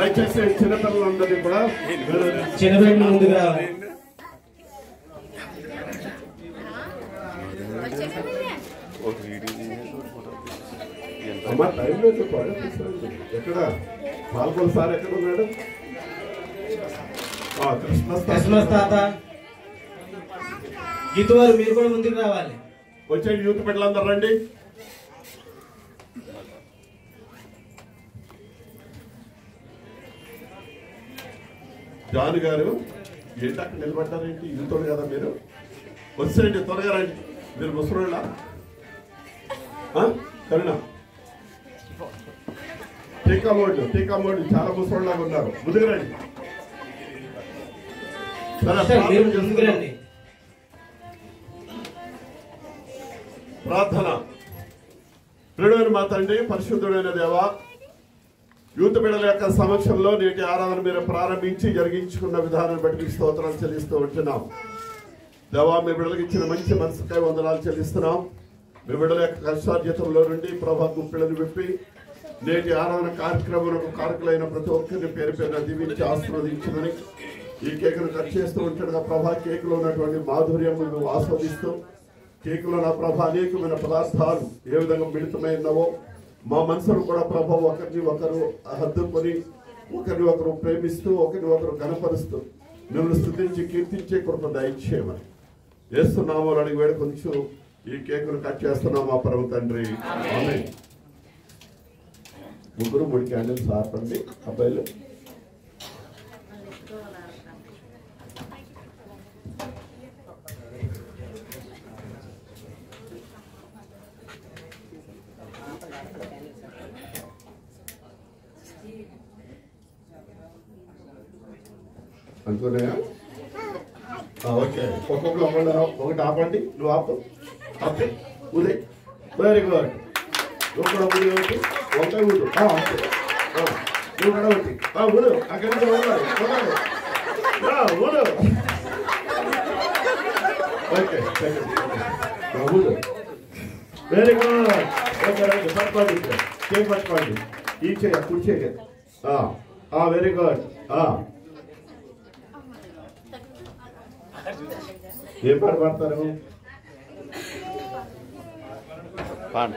దయచేసి చిన్నపిల్లలందరినీ కూడా చిన్నపిల్లలు ముందుగా అమ్మా టైం లేదు ఎక్కడ పాల్గొని సార్ ఎక్కడ ఉన్నాడు క్రిస్మస్ తాత గీత వారు మీరు కూడా ముందుకు రావాలి వచ్చే యూత్ బిడ్డలందరూ రండి జాన్ గారు ఏంటి అక్కడ నిలబడ్డారేంటి యూతోడు కదా మీరు వచ్చేయండి త్వరగా రండి మీరు ముసలోళ్ళ కరుణ టీకా మోడ్ చాలా ముసలోళ్ళగా ఉన్నారు ముందుకు రండి ప్రార్థన. ప్రియుడైన మా తండ్రి, పరిశుద్ధుడైన దేవా, యూత్ బిడ్డల యొక్క సమక్షంలో నేటి ఆరాధన మీరు ప్రారంభించి జరిగించుకున్న విధానాన్ని బట్టి స్తోత్రాలు చెల్లిస్తూ ఉంటున్నాం. దేవా, మీ బిడ్డలకు ఇచ్చిన మంచి మనసుకై వందనాలు చెల్లిస్తున్నాం. మీ బిడ్డల యొక్క కష్టార్జితంలో నుండి ప్రభా గుప్పిళ్ళను విప్పి నేటి ఆరాధన కార్యక్రమాలకు కారకులైన ప్రతి ఒక్కరిని పేరు పేరున దీవించి ఆశీర్వదించమని ఈ కేకును కట్ చేస్తూ ఉంటుండగా ప్రభా కేకులో ఉన్నటువంటి మాధుర్యం మేము ఆస్వాదిస్తూ కేకులో నా ప్రభా అనేకమైన పదార్థాలు ఏ విధంగా మిళితమైనవో మా మనసును కూడా ప్రభా ఒకరిని ఒకరు హద్దుకొని ఒకరిని ఒకరు ప్రేమిస్తూ ఒకరిని ఒకరు గణపరుస్తూ మిమ్మల్ని స్తుతించి కీర్తించే కృప దయచేయమని యేసు నామములో అడిగి వేడుకొంచు ఈ కేకును కట్ చేస్తున్నాం మా పరమ తండ్రి. ఆమేన్. ముగ్గురు 3 క్యాండిల్స్ ఆర్పండి అబ్బాయిలు. అనుకున్నాయా? ఓకే, ఒక్కొక్కరు ఒకటి ఆపండి. నువ్వు ఆపు, ఆపి ఉదయ్. Very good. నువ్వు కూడా ఊది ఒకటి ఒకటే ఊదు. నువ్వు కూడా ఒకటి ఊడు. అక్కడ ఊడు. ఓకే, ఊడు. Very good. Okay, right. పట్టుకోండి, చేయి పట్టుకోండి. ఈ చేయ కుడి చేయ. Very good. ఏం పాట పాడతారు? మన